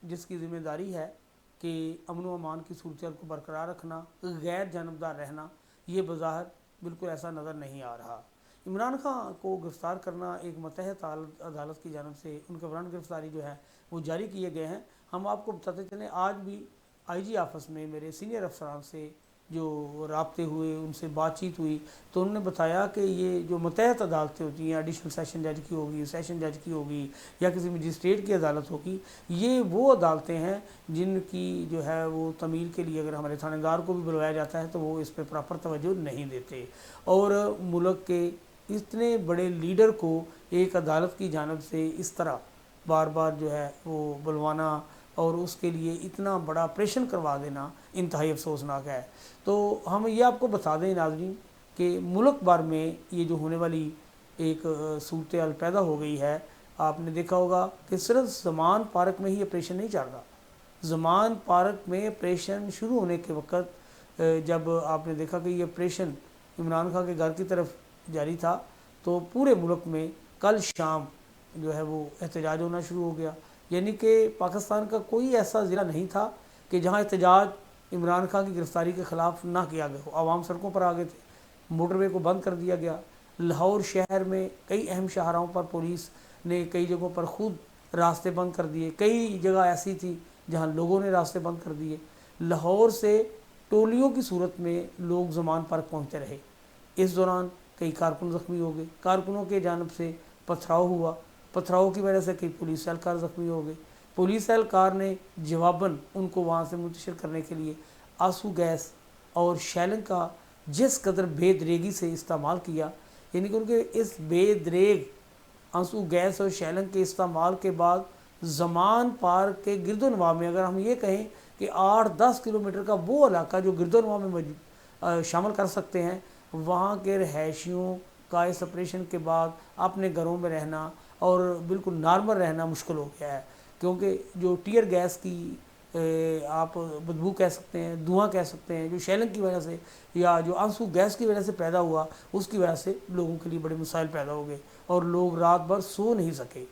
جس کی ذمہ داری ہے کہ امن و امان کی صورتحال کو برقرار رکھنا، غیر جانبدار رہنا، یہ بظاہر بالکل ایسا نظر نہیں آ رہا۔ عمران خان کو گرفتار کرنا ایک ماتحت عدالت کی جانب سے ان کے وارنٹ گرفتاری جو ہے وہ جاری کیے گئے ہیں۔ ہم آپ کو بتاتے چلیں، آج بھی آئی جی آفس میں میرے سینئر افسران سے جو رابطے ہوئے، ان سے بات چیت ہوئی، تو انہوں نے بتایا کہ یہ جو ماتحت عدالتیں ہوتی ہیں، ایڈیشنل سیشن جج کی ہوگی، سیشن جج کی ہوگی، یا کسی مجسٹریٹ کی عدالت ہوگی، یہ وہ عدالتیں ہیں جن کی جو ہے وہ تعمیل کے لیے اگر ہمارے تھانے دار کو بھی بلوایا جاتا ہے تو وہ اس پہ پراپر توجہ نہیں دیتے، اور ملک کے اتنے بڑے لیڈر کو ایک عدالت کی جانب سے اس طرح بار بار جو ہے وہ بلوانا اور اس کے لیے اتنا بڑا آپریشن کروا دینا انتہائی افسوسناک ہے۔ تو ہم یہ آپ کو بتا دیں ناظرین کہ ملک بھر میں یہ جو ہونے والی ایک صورتحال پیدا ہو گئی ہے، آپ نے دیکھا ہوگا کہ صرف زمان پارک میں ہی آپریشن نہیں چل رہا۔ زمان پارک میں آپریشن شروع ہونے کے وقت جب آپ نے دیکھا کہ یہ آپریشن عمران خان کے گھر کی طرف جاری تھا، تو پورے ملک میں کل شام جو ہے وہ احتجاج ہونا شروع ہو گیا، یعنی کہ پاکستان کا کوئی ایسا ضلع نہیں تھا کہ جہاں احتجاج عمران خان کی گرفتاری کے خلاف نہ کیا گیا ہو۔ عوام سڑکوں پر آ گئے تھے، موٹر وے کو بند کر دیا گیا، لاہور شہر میں کئی اہم شاہراہوں پر پولیس نے کئی جگہوں پر خود راستے بند کر دیے، کئی جگہ ایسی تھی جہاں لوگوں نے راستے بند کر دیے۔ لاہور سے ٹولیوں کی صورت میں لوگ زمان پارک پہنچتے رہے، اس دوران کئی کارکن زخمی ہو گئے، کارکنوں کے جانب سے پتھراؤ ہوا، پتھراؤ کی وجہ سے کئی پولیس اہلکار زخمی ہو گئے، پولیس اہلکار نے جواباً ان کو وہاں سے منتشر کرنے کے لیے آنسو گیس اور شیلنگ کا جس قدر بے دریگی سے استعمال کیا، یعنی کہ ان کے اس بے دریگ آنسو گیس اور شیلنگ کے استعمال کے بعد زمان پارک کے گرد و نواح میں اگر ہم یہ کہیں کہ 8-10 کلومیٹر کا وہ علاقہ جو گرد و نواح میں شامل کر سکتے ہیں، وہاں کے رہائشیوں کا اس آپریشن کے بعد اپنے گھروں میں رہنا اور بالکل نارمل رہنا مشکل ہو گیا ہے، کیونکہ جو ٹیئر گیس کی آپ بدبو کہہ سکتے ہیں، دھواں کہہ سکتے ہیں، جو شیلنگ کی وجہ سے یا جو آنسو گیس کی وجہ سے پیدا ہوا، اس کی وجہ سے لوگوں کے لیے بڑے مسائل پیدا ہو گئے اور لوگ رات بھر سو نہیں سکے۔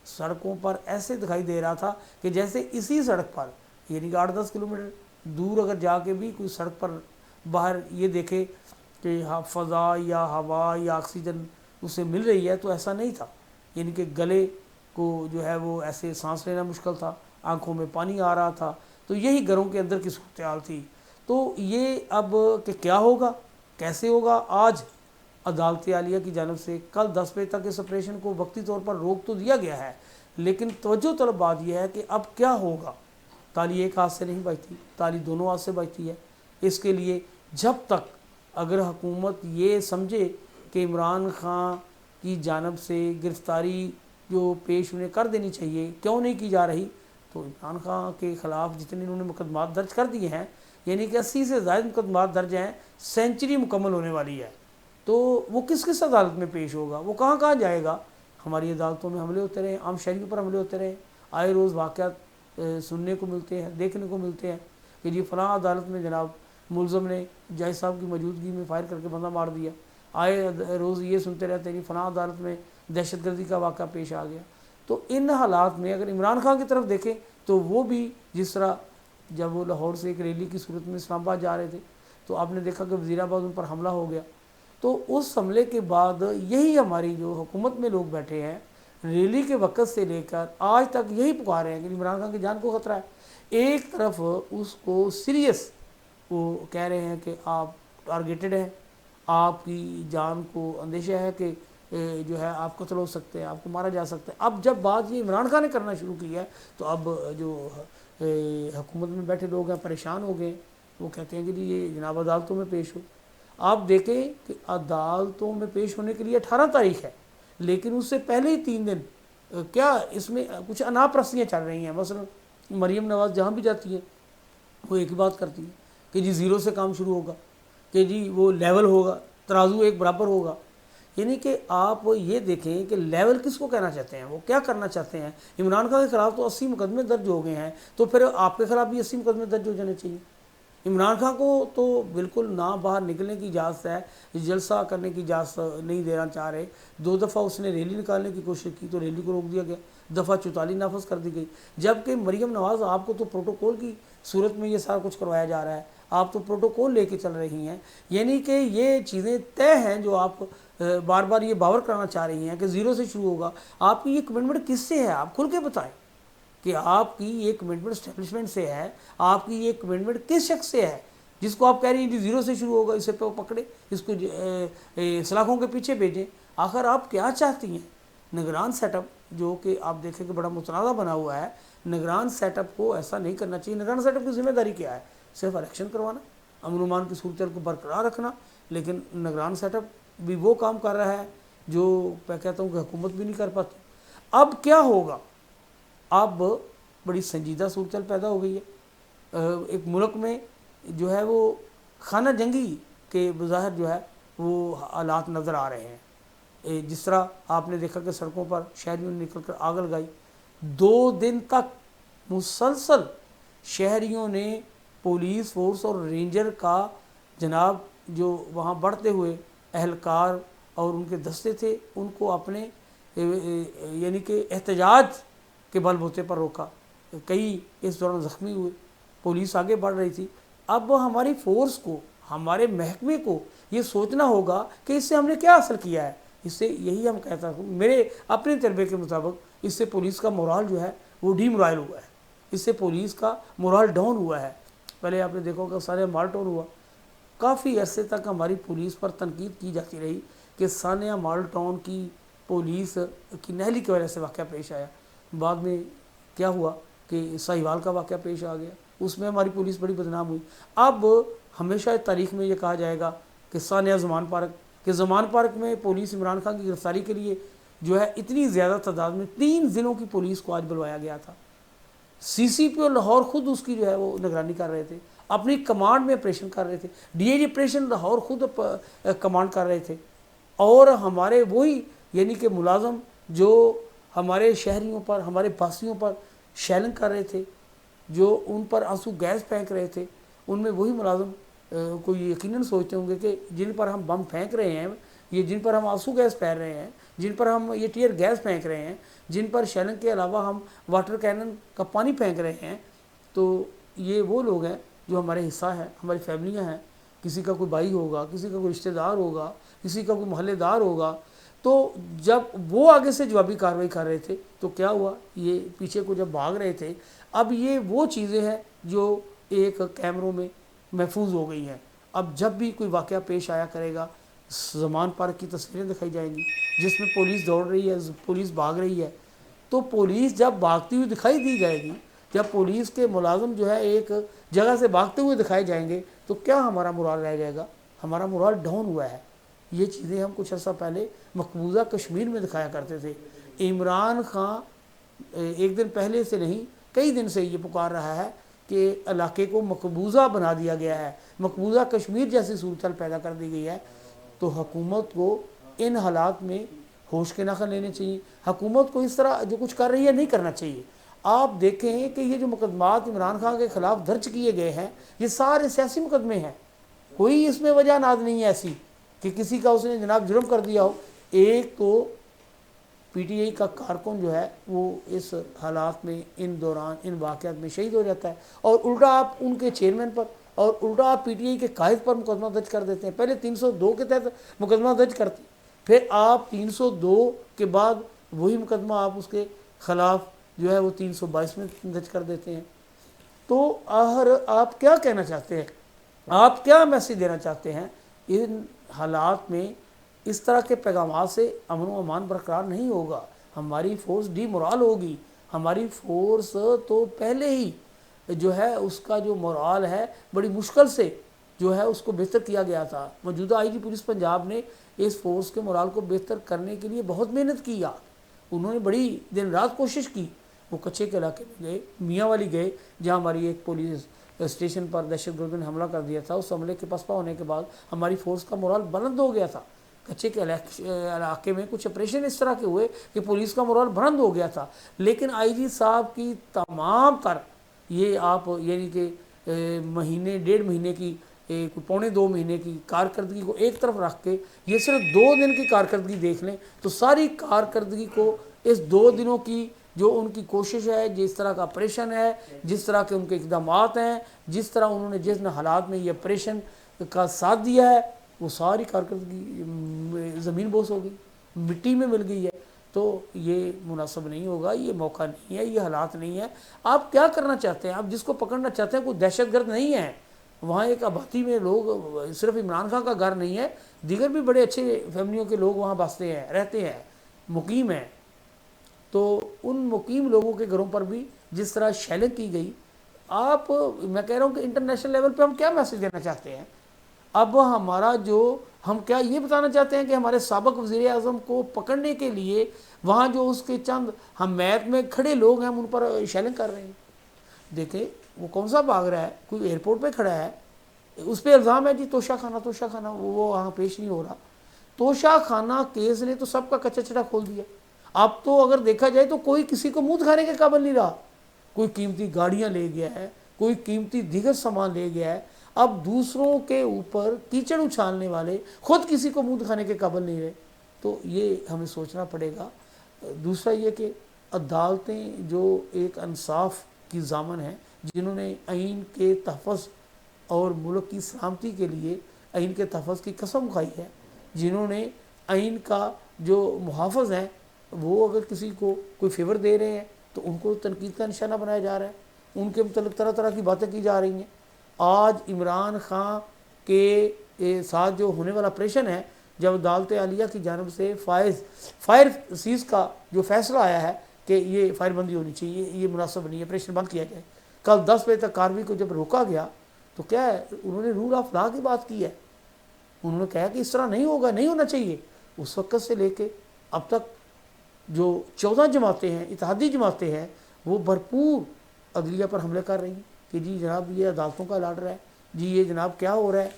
سڑکوں پر ایسے دکھائی دے رہا تھا کہ جیسے اسی سڑک پر، یعنی کہ 8-10 کلومیٹر دور اگر جا کے بھی کوئی سڑک پر باہر یہ دیکھے کہ فضا یا ہوا یا آکسیجن اسے مل رہی ہے تو ایسا نہیں تھا، یعنی کہ گلے کو جو ہے وہ ایسے سانس لینا مشکل تھا، آنکھوں میں پانی آ رہا تھا، تو یہی گھروں کے اندر کی صورتحال تھی۔ تو یہ اب کہ کیا ہوگا، کیسے ہوگا، آج عدالت عالیہ کی جانب سے کل 10 بجے تک اس آپریشن کو وقتی طور پر روک تو دیا گیا ہے، لیکن توجہ طلب بات یہ ہے کہ اب کیا ہوگا۔ تالی ایک ہاتھ سے نہیں بجتی، تالی دونوں ہاتھ سے بجتی ہے۔ اس کے لیے جب تک اگر حکومت یہ سمجھے کہ عمران خان کی جانب سے گرفتاری جو پیش انہیں کر دینی چاہیے کیوں نہیں کی جا رہی، تو عمران خان کے خلاف جتنے انہوں نے مقدمات درج کر دیے ہیں، یعنی کہ 80 سے زائد مقدمات درج ہیں، سینچری مکمل ہونے والی ہے، تو وہ کس کس عدالت میں پیش ہوگا، وہ کہاں کہاں جائے گا۔ ہماری عدالتوں میں حملے ہوتے رہے، عام شہریوں پر حملے ہوتے رہے، آئے روز واقعات سننے کو ملتے ہیں، دیکھنے کو ملتے ہیں کہ جی فلاں عدالت میں جناب ملزم نے جج صاحب کی موجودگی میں فائر کر کے بندہ مار دیا، آئے روز یہ سنتے رہتے ہیں کہ فلاں عدالت میں دہشت گردی کا واقعہ پیش آ گیا۔ تو ان حالات میں اگر عمران خان کی طرف دیکھیں تو وہ بھی جس طرح جب وہ لاہور سے ایک ریلی کی صورت میں اسلام آباد جا رہے تھے تو آپ نے دیکھا کہ وزیر آباد ان پر حملہ ہو گیا، تو اس حملے کے بعد یہی ہماری جو حکومت میں لوگ بیٹھے ہیں ریلی کے وقت سے لے کر آج تک یہی پکار رہے ہیں کہ عمران خان کی جان کو خطرہ ہے۔ ایک طرف اس کو سیریس وہ کہہ رہے ہیں کہ آپ ٹارگیٹڈ ہیں، آپ کی جان کو اندیشہ ہے کہ جو ہے آپ قتل ہو سکتے ہیں، آپ کو مارا جا سکتا ہے۔ اب جب بات یہ عمران خان نے کرنا شروع کی ہے تو اب جو حکومت میں بیٹھے لوگ ہیں پریشان ہو گئے، وہ کہتے ہیں کہ جی یہ جناب عدالتوں میں پیش ہو۔ آپ دیکھیں کہ عدالتوں میں پیش ہونے کے لیے 18 تاریخ ہے، لیکن اس سے پہلے ہی 3 دن کیا اس میں کچھ اناپرستیاں چل رہی ہیں۔ مثلا مریم نواز جہاں بھی جاتی ہے وہ ایک ہی بات کرتی ہے کہ جی زیرو سے کام شروع ہوگا، کہ جی وہ لیول ہوگا، ترازو ایک برابر ہوگا، یعنی کہ آپ یہ دیکھیں کہ لیول کس کو کہنا چاہتے ہیں، وہ کیا کرنا چاہتے ہیں۔ عمران خان کے خلاف تو 80 مقدمے درج ہو گئے ہیں، تو پھر آپ کے خلاف بھی 80 مقدمے درج ہو جانے چاہیے۔ عمران خان کو تو بالکل نہ باہر نکلنے کی اجازت ہے، جلسہ کرنے کی اجازت نہیں دینا چاہ رہے۔ 2 دفعہ اس نے ریلی نکالنے کی کوشش کی تو ریلی کو روک دیا گیا، دفعہ 44 نافذ کر دی گئی، جبکہ مریم نواز آپ کو تو پروٹوکول کی صورت میں یہ سارا کچھ کروایا جا رہا ہے، آپ تو پروٹوکول لے کے چل رہی ہیں، یعنی کہ یہ چیزیں طے ہیں جو آپ بار بار یہ باور کرانا چاہ رہی ہیں کہ زیرو سے شروع ہوگا۔ آپ کی یہ کمٹمنٹ کس سے ہے؟ آپ کھل کے بتائیں کہ آپ کی یہ کمٹمنٹ اسٹیبلشمنٹ سے ہے، آپ کی یہ کمٹمنٹ کس شخص سے ہے جس کو آپ کہہ رہی ہیں کہ زیرو سے شروع ہوگا، اسے پکڑے، اس کو سلاخوں کے پیچھے بھیجیں۔ آخر آپ کیا چاہتی ہیں؟ نگران سیٹ اپ جو کہ آپ دیکھیں کہ بڑا متنازع بنا ہوا ہے، نگران سیٹ اپ کو ایسا نہیں کرنا چاہیے۔ نگران سیٹ اپ کی ذمہ داری کیا ہے؟ صرف الیکشن کروانا، امن و امان کی صورتحال کو برقرار رکھنا، لیکن نگران سیٹ اپ بھی وہ کام کر رہا ہے جو میں کہتا ہوں کہ حکومت بھی نہیں کر پاتی۔ اب کیا ہوگا؟ اب بڑی سنجیدہ صورتحال پیدا ہو گئی ہے، ایک ملک میں جو ہے وہ خانہ جنگی کے بظاہر جو ہے وہ حالات نظر آ رہے ہیں۔ جس طرح آپ نے دیکھا کہ سڑکوں پر شہریوں نے نکل کر آگ لگائی، 2 دن تک مسلسل شہریوں نے پولیس فورس اور رینجر کا جناب جو وہاں بڑھتے ہوئے اہلکار اور ان کے دستے تھے ان کو اپنے یعنی کہ احتجاج کے بل بوتے پر روکا، کئی اس دوران زخمی ہوئے، پولیس آگے بڑھ رہی تھی۔ اب ہماری فورس کو، ہمارے محکمے کو یہ سوچنا ہوگا کہ اس سے ہم نے کیا حاصل کیا ہے۔ اس سے یہی ہم کہتا ہوں، میرے اپنے تجربے کے مطابق اس سے پولیس کا مورال جو ہے وہ ڈی مورائل ہوا ہے، اس سے پولیس کا مورال ڈاؤن ہوا ہے۔ پہلے آپ نے دیکھا کہ سارے مال ٹون ہوا، کافی عرصے تک ہماری پولیس پر تنقید کی جاتی رہی کہ ثانیہ مال ٹاؤن کی پولیس کی نہلی کی وجہ سے واقعہ پیش آیا۔ بعد میں کیا ہوا کہ ساہیوال کا واقعہ پیش آ گیا، اس میں ہماری پولیس بڑی بدنام ہوئی۔ اب ہمیشہ تاریخ میں یہ کہا جائے گا کہ ثانیہ زمان پارک، کہ زمان پارک میں پولیس عمران خان کی گرفتاری کے لیے جو ہے اتنی زیادہ تعداد میں 3 ضلعوں کی پولیس کو آج بلوایا گیا تھا۔ سی سی پی اور لاہور خود اس کی جو ہے وہ نگرانی کر رہے تھے، اپنی کمانڈ میں آپریشن کر رہے تھے، D A G operation Lahore خود کمانڈ کر رہے تھے، اور ہمارے وہی یعنی کہ ملازم جو ہمارے شہریوں پر، ہمارے باسیوں پر شیلنگ کر رہے تھے، جو ان پر آنسو گیس پھینک رہے تھے، ان میں وہی ملازم کو یقیناً سوچتے ہوں گے کہ جن پر ہم بم پھینک رہے ہیں، یہ جن پر ہم آنسو گیس پھینک رہے ہیں، جن پر ہم یہ ٹیئر گیس پھینک رہے ہیں، جن پر شیلنگ کے علاوہ ہم واٹر کینن کا پانی پھینک رہے ہیں، تو یہ وہ لوگ ہیں جو ہمارے حصہ ہیں، ہماری فیملیاں ہیں، کسی کا کوئی بھائی ہوگا، کسی کا کوئی رشتہ دار ہوگا، کسی کا کوئی محلے دار ہوگا۔ تو جب وہ آگے سے جوابی کارروائی کر رہے تھے تو کیا ہوا؟ یہ پیچھے کو جب بھاگ رہے تھے، اب یہ وہ چیزیں ہیں جو ایک کیمروں میں محفوظ ہو گئی ہیں۔ اب جب بھی کوئی واقعہ پیش آیا کرے گا، زمان پارک کی تصویریں دکھائی جائیں گی جس میں پولیس دوڑ رہی ہے، پولیس بھاگ رہی ہے، تو پولیس جب بھاگتی ہوئی دکھائی دی جائے گی، جب پولیس کے ملازم جو ہے ایک جگہ سے بھاگتے ہوئے دکھائے جائیں گے تو کیا ہمارا مورال رہ جائے گا؟ ہمارا مورال ڈاؤن ہوا ہے۔ یہ چیزیں ہم کچھ عرصہ پہلے مقبوضہ کشمیر میں دکھایا کرتے تھے۔ عمران خان ایک دن پہلے سے نہیں، کئی دن سے یہ پکار رہا ہے کہ علاقے کو مقبوضہ بنا دیا گیا ہے، مقبوضہ کشمیر جیسی صورتحال پیدا کر دی گئی ہے۔ تو حکومت کو ان حالات میں ہوش کے ناخن لینے چاہیے، حکومت کو اس طرح جو کچھ کر رہی ہے نہیں کرنا چاہیے۔ آپ دیکھیں کہ یہ جو مقدمات عمران خان کے خلاف درج کیے گئے ہیں، یہ سارے سیاسی مقدمے ہیں، کوئی اس میں وجہ ناز نہیں ہے ایسی کہ کسی کا اس نے جناب جرم کر دیا ہو۔ ایک تو پی ٹی آئی کا کارکن جو ہے وہ اس حالات میں، ان دوران، ان واقعات میں شہید ہو جاتا ہے، اور الٹا آپ ان کے چیئرمین پر اور الٹا آپ پی ٹی آئی کے قائد پر مقدمہ درج کر دیتے ہیں۔ پہلے 302 کے تحت مقدمہ درج کرتے ہیں، پھر آپ 302 کے بعد وہی مقدمہ آپ اس کے خلاف جو ہے وہ 322 میں درج کر دیتے ہیں۔ تو آخر آپ کیا کہنا چاہتے ہیں؟ آپ کیا میسیج دینا چاہتے ہیں؟ ان حالات میں اس طرح کے پیغامات سے امن و امان برقرار نہیں ہوگا، ہماری فورس ڈی مورال ہوگی۔ ہماری فورس تو پہلے ہی جو ہے اس کا جو مورال ہے بڑی مشکل سے جو ہے اس کو بہتر کیا گیا تھا۔ موجودہ آئی جی پولیس پنجاب نے اس فورس کے مورال کو بہتر کرنے کے لیے بہت محنت کیا، انہوں نے بڑی دن رات کوشش کی۔ وہ کچے کے علاقے میں گئے، میاں والی گئے، جہاں ہماری ایک پولیس اسٹیشن پر دہشت گردوں نے حملہ کر دیا تھا۔ اس حملے کے پسپا ہونے کے بعد ہماری فورس کا مورال بلند ہو گیا تھا۔ کچے کے علاقے میں کچھ آپریشن اس طرح کے ہوئے کہ پولیس کا مورال بلند ہو گیا تھا، لیکن آئی جی صاحب کی تمام تر یہ آپ یعنی کہ مہینے 1.5 مہینے کی پونے 2 مہینے کی کارکردگی کو ایک طرف رکھ کے یہ صرف 2 دن کی کارکردگی دیکھ لیں تو ساری کارکردگی کو اس 2 دنوں کی جو ان کی کوشش ہے، جس طرح کا آپریشن ہے، جس طرح کے ان کے اقدامات ہیں، جس طرح انہوں نے جس حالات میں یہ آپریشن کا ساتھ دیا ہے، وہ ساری کارکردگی زمین بوس ہو گئی، مٹی میں مل گئی ہے۔ تو یہ مناسب نہیں ہوگا، یہ موقع نہیں ہے، یہ حالات نہیں ہے۔ آپ کیا کرنا چاہتے ہیں؟ آپ جس کو پکڑنا چاہتے ہیں کوئی دہشت گرد نہیں ہے، وہاں ایک آبادی میں لوگ، صرف عمران خان کا گھر نہیں ہے، دیگر بھی بڑے اچھے فیملیوں کے لوگ وہاں بستے ہیں، رہتے ہیں، مقیم ہیں۔ تو ان مقیم لوگوں کے گھروں پر بھی جس طرح شیلنگ کی گئی، آپ، میں کہہ رہا ہوں کہ انٹرنیشنل لیول پہ ہم کیا میسج دینا چاہتے ہیں؟ اب ہمارا ہم کیا یہ بتانا چاہتے ہیں کہ ہمارے سابق وزیر اعظم کو پکڑنے کے لیے وہاں جو اس کے چند ہم میپ میں کھڑے لوگ ہیں ہم ان پر شیلنگ کر رہے ہیں؟ دیکھیں وہ کون سا بھاگ رہا ہے، کوئی ایئرپورٹ پہ کھڑا ہے، اس پہ الزام ہے جی توشہ خانہ، وہ وہاں پیش نہیں ہو رہا۔ توشہ خانہ کیس نے تو سب کا کچا چٹا کھول دیا۔ اب تو اگر دیکھا جائے تو کوئی کسی کو منہ دکھانے کے قابل نہیں رہا، کوئی قیمتی گاڑیاں لے گیا ہے، کوئی قیمتی دیگر سامان لے گیا ہے۔ اب دوسروں کے اوپر کیچڑ اچھالنے والے خود کسی کو منہ دکھانے کے قابل نہیں رہے۔ تو یہ ہمیں سوچنا پڑے گا۔ دوسرا یہ کہ عدالتیں جو ایک انصاف کی ضامن ہیں، جنہوں نے آئین کے تحفظ اور ملک کی سلامتی کے لیے آئین کے تحفظ کی قسم کھائی ہے، جنہوں نے آئین کا جو محافظ ہیں، وہ اگر کسی کو کوئی فیور دے رہے ہیں تو ان کو تنقید کا نشانہ بنایا جا رہا ہے، ان کے متعلق طرح طرح کی باتیں کی جا رہی ہیں۔ آج عمران خان کے ساتھ جو ہونے والا آپریشن ہے، جب عدالت عالیہ کی جانب سے فائر سیز کا جو فیصلہ آیا ہے کہ یہ فائر بندی ہونی چاہیے، یہ مناسب نہیں ہے، آپریشن بند کیا جائے، کل 10 بجے تک کارروائی کو جب روکا گیا تو کیا ہے، انہوں نے رول آف لا کی بات کی ہے، انہوں نے کہا کہ اس طرح نہیں ہوگا، نہیں ہونا چاہیے۔ اس وقت سے لے کے اب تک جو 14 جماعتیں ہیں، اتحادی جماعتیں ہیں، وہ بھرپور عدلیہ پر حملے کر رہی ہیں کہ جی جناب یہ عدالتوں کا لاڈ رہا ہے، جی یہ جناب کیا ہو رہا ہے،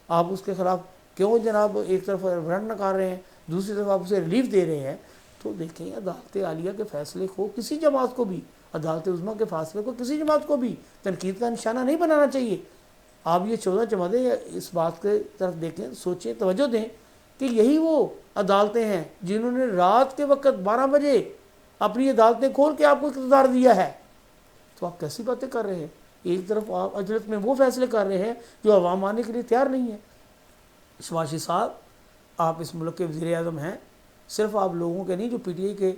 آپ اس کے خلاف کیوں جناب ایک طرف ریفرنڈم نکال رہے ہیں، دوسری طرف آپ اسے ریلیف دے رہے ہیں۔ تو دیکھیں عدالت عالیہ کے فیصلے کو کسی جماعت کو بھی، عدالت عظمیٰ کے فیصلے کو کسی جماعت کو بھی تنقید کا نشانہ نہیں بنانا چاہیے۔ آپ یہ 14 جماعتیں اس بات کے طرف دیکھیں، سوچیں، توجہ دیں کہ یہی وہ عدالتیں ہیں جنہوں نے رات کے وقت 12 بجے اپنی عدالتیں کھول کے آپ کو اقتدار دیا ہے۔ تو آپ کیسی باتیں کر رہے ہیں؟ ایک طرف آپ اجلت میں وہ فیصلے کر رہے ہیں جو عوام ماننے کے لیے تیار نہیں ہے۔ شباشی صاحب، آپ اس ملک کے وزیر اعظم ہیں، صرف آپ لوگوں کے نہیں، جو پی ٹی آئی کے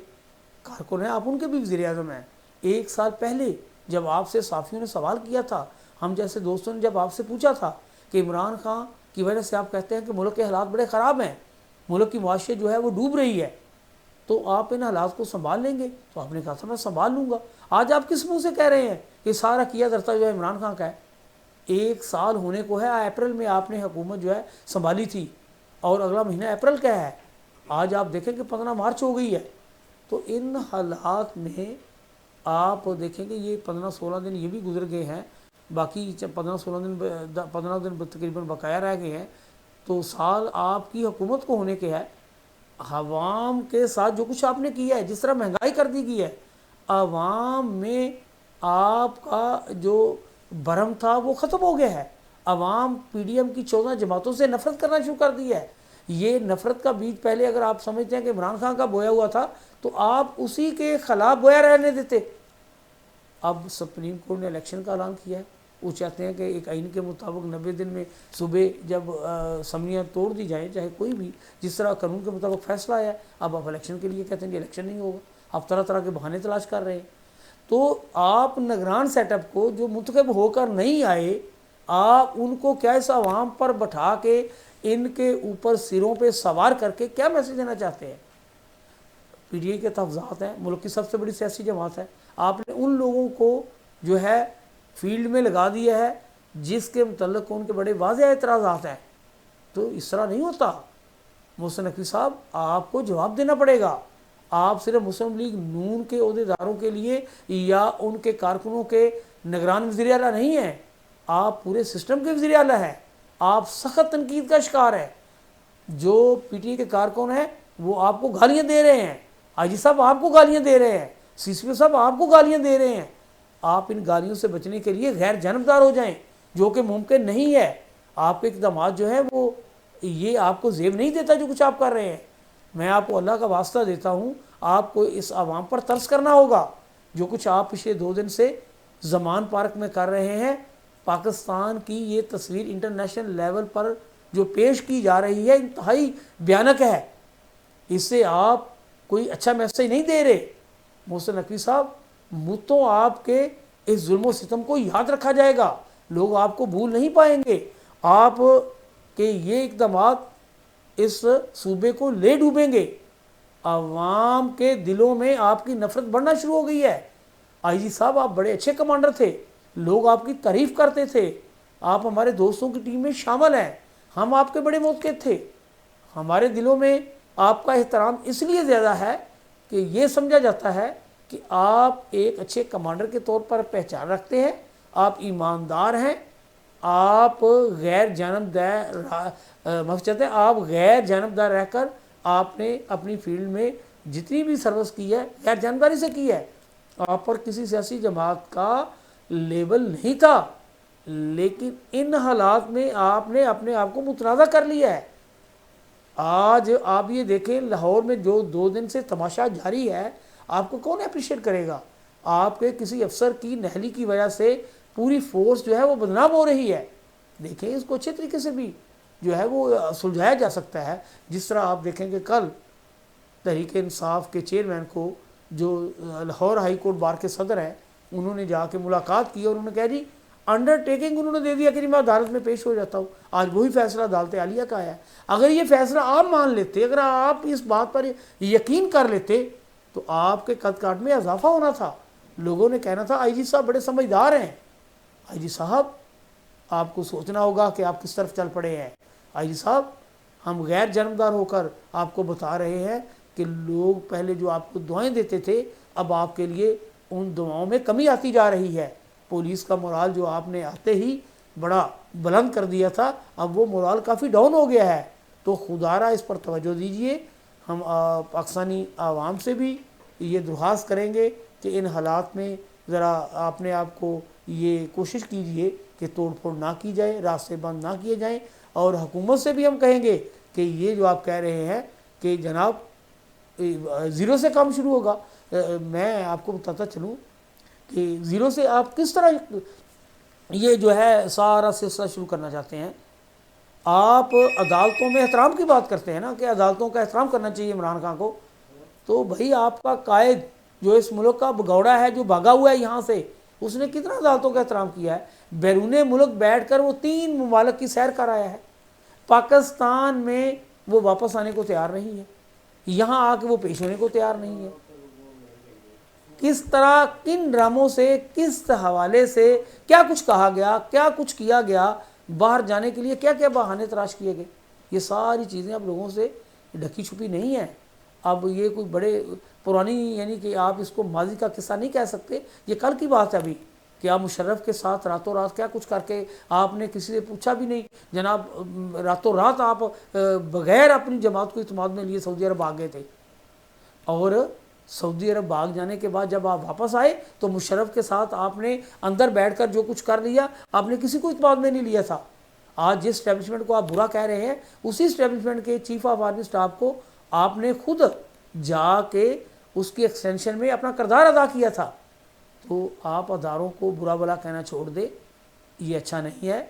کارکن ہیں، آپ ان کے بھی وزیر اعظم ہیں۔ 1 سال پہلے جب آپ سے صحافیوں نے سوال کیا تھا، ہم جیسے دوستوں نے جب آپ سے پوچھا تھا کہ عمران خان کی وجہ سے آپ کہتے ہیں کہ ملک کے حالات بڑے خراب ہیں، ملک کی معاشیت جو ہے وہ ڈوب رہی ہے، تو آپ ان حالات کو سنبھال لیں گے؟ تو آپ نے کہا تھا میں سنبھال لوں گا۔ آج آپ کس منہ سے کہہ رہے ہیں کہ سارا کیا دھرتا جو ہے عمران خان کا ہے؟ 1 سال ہونے کو ہے، اپریل میں آپ نے حکومت جو ہے سنبھالی تھی، اور اگلا مہینہ اپریل کا ہے، آج آپ دیکھیں کہ 15 مارچ ہو گئی ہے۔ تو ان حالات میں آپ دیکھیں کہ یہ 15-16 دن یہ بھی گزر گئے ہیں، باقی 15 دن تقریباً بقایا رہ گئے ہیں، تو سال آپ کی حکومت کو ہونے کے ہے۔ عوام کے ساتھ جو کچھ آپ نے کیا ہے، جس طرح مہنگائی کر دی گئی ہے، عوام میں آپ کا جو بھرم تھا وہ ختم ہو گیا ہے۔ عوام پی ڈی ایم کی 14 جماعتوں سے نفرت کرنا شروع کر دی ہے۔ یہ نفرت کا بیج پہلے اگر آپ سمجھتے ہیں کہ عمران خان کا بویا ہوا تھا تو آپ اسی کے خلاف بویا رہنے دیتے۔ اب سپریم کورٹ نے الیکشن کا اعلان کیا ہے، وہ چاہتے ہیں کہ ایک آئین کے مطابق 90 دن میں صبح جب اسمبلیاں توڑ دی جائیں، چاہے کوئی بھی، جس طرح قانون کے مطابق فیصلہ آیا، اب آپ الیکشن کے لیے کہتے ہیں کہ الیکشن نہیں ہوگا، آپ طرح طرح کے بہانے تلاش کر رہے ہیں۔ تو آپ نگران سیٹ اپ کو جو منتخب ہو کر نہیں آئے، آپ ان کو کیا اس عوام پر بٹھا کے ان کے اوپر سروں پہ سوار کر کے کیا میسج دینا چاہتے ہیں؟ پی ڈی آئی کے تحفظات ہیں، ملک کی سب سے بڑی سیاسی جماعت ہے، آپ نے ان لوگوں کو جو ہے فیلڈ میں لگا دیا ہے جس کے متعلق ان کے بڑے واضح اعتراضات ہیں۔ تو اس طرح نہیں ہوتا محسن نقوی صاحب، آپ کو جواب دینا پڑے گا۔ آپ صرف مسلم لیگ نون کے عہدیداروں کے لیے یا ان کے کارکنوں کے نگران وزیر اعلیٰ نہیں ہیں، آپ پورے سسٹم کے وزیر اعلیٰ ہیں۔ آپ سخت تنقید کا شکار ہے۔ جو پی ٹی آئی کے کارکن ہیں وہ آپ کو گالیاں دے رہے ہیں، حاجی صاحب آپ کو گالیاں دے رہے ہیں، سی سی پی صاحب آپ کو گالیاں دے رہے ہیں، آپ ان گالیوں سے بچنے کے لیے غیر جانبدار ہو جائیں، جو کہ ممکن نہیں ہے۔ آپ کے اقدامات جو ہیں وہ یہ آپ کو زیب نہیں دیتا جو کچھ آپ کر رہے ہیں۔ میں آپ کو اللہ کا واسطہ دیتا ہوں، آپ کو اس عوام پر ترس کرنا ہوگا۔ جو کچھ آپ پچھلے 2 دن سے زمان پارک میں کر رہے ہیں، پاکستان کی یہ تصویر انٹرنیشنل لیول پر جو پیش کی جا رہی ہے انتہائی بھیانک ہے۔ اس سے آپ کوئی اچھا میسج نہیں دے رہے۔ محسن نقوی صاحب، مدتوں آپ کے اس ظلم و ستم کو یاد رکھا جائے گا، لوگ آپ کو بھول نہیں پائیں گے۔ آپ کے یہ اقدامات اس صوبے کو لے ڈوبیں گے۔ عوام کے دلوں میں آپ کی نفرت بڑھنا شروع ہو گئی ہے۔ آئی جی صاحب، آپ بڑے اچھے کمانڈر تھے، لوگ آپ کی تعریف کرتے تھے، آپ ہمارے دوستوں کی ٹیم میں شامل ہیں، ہم آپ کے بڑے موقع تھے۔ ہمارے دلوں میں آپ کا احترام اس لیے زیادہ ہے کہ یہ سمجھا جاتا ہے کہ آپ ایک اچھے کمانڈر کے طور پر پہچان رکھتے ہیں، آپ ایماندار ہیں، آپ غیر جانبدار رہ کر آپ نے اپنی فیلڈ میں جتنی بھی سروس کی ہے غیر جانبداری سے کی ہے۔ آپ پر کسی سیاسی جماعت کا لیبل نہیں تھا، لیکن ان حالات میں آپ نے اپنے آپ کو متنازع کر لیا ہے۔ آج آپ یہ دیکھیں، لاہور میں جو 2 دن سے تماشا جاری ہے، آپ کو کون اپریشیٹ کرے گا؟ آپ کے کسی افسر کی نہلی کی وجہ سے پوری فورس جو ہے وہ بدنام ہو رہی ہے۔ دیکھیں، اس کو اچھے طریقے سے بھی جو ہے وہ سلجھایا جا سکتا ہے۔ جس طرح آپ دیکھیں کہ کل تحریک انصاف کے چیئرمین کو، جو لاہور ہائی کورٹ بار کے صدر ہیں، انہوں نے جا کے ملاقات کی اور انہوں نے کہا جی انڈرٹیکنگ انہوں نے دے دیا کہ میں عدالت میں پیش ہو جاتا ہوں۔ آج وہی فیصلہ عدالت عالیہ کا ہے۔ اگر یہ فیصلہ آپ مان لیتے، اگر آپ اس بات پر یقین کر لیتے، تو آپ کے قد کاٹ میں اضافہ ہونا تھا۔ لوگوں نے کہنا تھا آئی جی صاحب بڑے سمجھدار ہیں۔ آئی جی صاحب، آپ کو سوچنا ہوگا کہ آپ کس طرف چل پڑے ہیں۔ آئی جی صاحب، ہم غیر جانبدار ہو کر آپ کو بتا رہے ہیں کہ لوگ پہلے جو آپ کو دعائیں دیتے تھے، اب آپ کے لیے ان دعاؤں میں کمی آتی جا رہی ہے۔ پولیس کا مورال جو آپ نے آتے ہی بڑا بلند کر دیا تھا، اب وہ مورال کافی ڈاؤن ہو گیا ہے۔ تو خدا را اس پر توجہ دیجئے۔ ہم پاکستانی عوام سے بھی یہ درخواست کریں گے کہ ان حالات میں ذرا اپنے آپ کو یہ کوشش کیجئے کہ توڑ پھوڑ نہ کی جائے، راستے بند نہ کیے جائیں۔ اور حکومت سے بھی ہم کہیں گے کہ یہ جو آپ کہہ رہے ہیں کہ جناب 0 سے کام شروع ہوگا، میں آپ کو بتاتا چلوں کہ 0 سے آپ کس طرح یہ جو ہے سارا سلسلہ شروع کرنا چاہتے ہیں۔ آپ عدالتوں میں احترام کی بات کرتے ہیں نا کہ عدالتوں کا احترام کرنا چاہیے عمران خان کو، تو بھائی آپ کا قائد جو اس ملک کا بگوڑا ہے، جو بھاگا ہوا ہے یہاں سے، اس نے کتنا عدالتوں کا احترام کیا ہے؟ بیرون ملک بیٹھ کر وہ 3 ممالک کی سیر کر آیا ہے۔ پاکستان میں وہ واپس آنے کو تیار نہیں ہے، یہاں آ کے وہ پیش ہونے کو تیار نہیں ہے۔ کس طرح، کن ڈراموں سے، کس حوالے سے کیا کچھ کہا گیا، کیا کچھ کیا گیا، باہر جانے کے لیے کیا کیا بہانے تلاش کیے گئے، یہ ساری چیزیں اب لوگوں سے ڈھکی چھپی نہیں ہیں۔ اب یہ کوئی بڑے پرانی، یعنی کہ آپ اس کو ماضی کا قصہ نہیں کہہ سکتے، یہ کل کی بات ہے ابھی، کہ آپ مشرف کے ساتھ راتوں رات کیا کچھ کر کے آپ نے کسی سے پوچھا بھی نہیں جناب، راتوں رات آپ بغیر اپنی جماعت کو اعتماد میں لیے سعودی عرب آ گئے تھے، اور سعودی عرب بھاگ جانے کے بعد جب آپ واپس آئے تو مشرف کے ساتھ آپ نے اندر بیٹھ کر جو کچھ کر لیا، آپ نے کسی کو اعتماد میں نہیں لیا تھا۔ آج جس اسٹیبلشمنٹ کو آپ برا کہہ رہے ہیں، اسی اسٹیبلشمنٹ کے چیف آف آرمی اسٹاف کو آپ نے خود جا کے اس کی ایکسٹینشن میں اپنا کردار ادا کیا تھا۔ تو آپ اداروں کو برا بلا کہنا چھوڑ دے، یہ اچھا نہیں ہے۔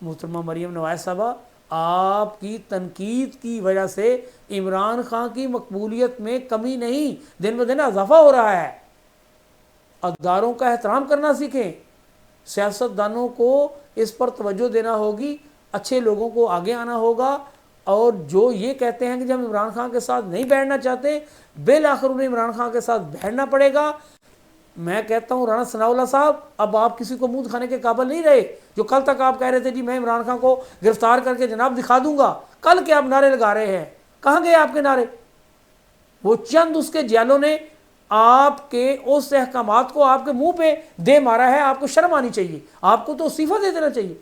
محترمہ مریم نواز صاحبہ، آپ کی تنقید کی وجہ سے عمران خان کی مقبولیت میں کمی نہیں، دن بدن اضافہ ہو رہا ہے۔ اداروں کا احترام کرنا سیکھیں، سیاست دانوں کو اس پر توجہ دینا ہوگی، اچھے لوگوں کو آگے آنا ہوگا، اور جو یہ کہتے ہیں کہ ہم عمران خان کے ساتھ نہیں بیٹھنا چاہتے، بالآخر انہیں عمران خان کے ساتھ بیٹھنا پڑے گا۔ میں کہتا ہوں رانا ثناء اللہ صاحب، اب آپ کسی کو منہ دکھانے کے قابل نہیں رہے۔ جو کل تک آپ کہہ رہے تھے جی میں عمران خان کو گرفتار کر کے جناب دکھا دوں گا، کل کے آپ نعرے لگا رہے ہیں، کہاں گئے آپ کے نعرے؟ وہ چند اس کے جیلوں نے آپ کے اس احکامات کو آپ کے منہ پہ دے مارا ہے، آپ کو شرم آنی چاہیے، آپ کو تو استعفیٰ دے دینا چاہیے۔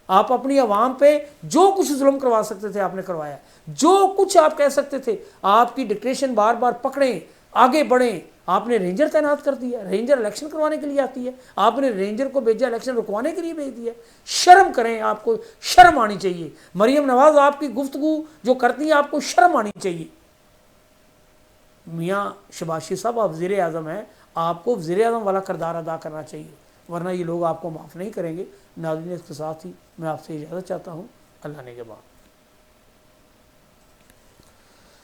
آپ اپنی عوام پہ جو کچھ ظلم کروا سکتے تھے آپ نے کروایا، جو کچھ آپ کہہ سکتے تھے، آپ کی ڈکٹیشن بار بار پکڑیں، آگے بڑھیں، آپ نے رینجر تعینات کر دیا، رینجر الیکشن کروانے کے لیے آتی ہے، آپ نے رینجر کو بھیجا الیکشن رکوانے کے لیے بھیج دیا۔ شرم کریں، آپ کو شرم آنی چاہیے۔ مریم نواز آپ کی گفتگو جو کرتی ہیں آپ کو شرم آنی چاہیے۔ میاں شہباز شریف صاحب آپ وزیر اعظم ہیں، آپ کو وزیر اعظم والا کردار ادا کرنا چاہیے، ورنہ یہ لوگ آپ کو معاف نہیں کریں گے۔ ناظرین، اس کے ساتھ ہی میں آپ سے اجازت چاہتا ہوں۔ اللہ نگہبان۔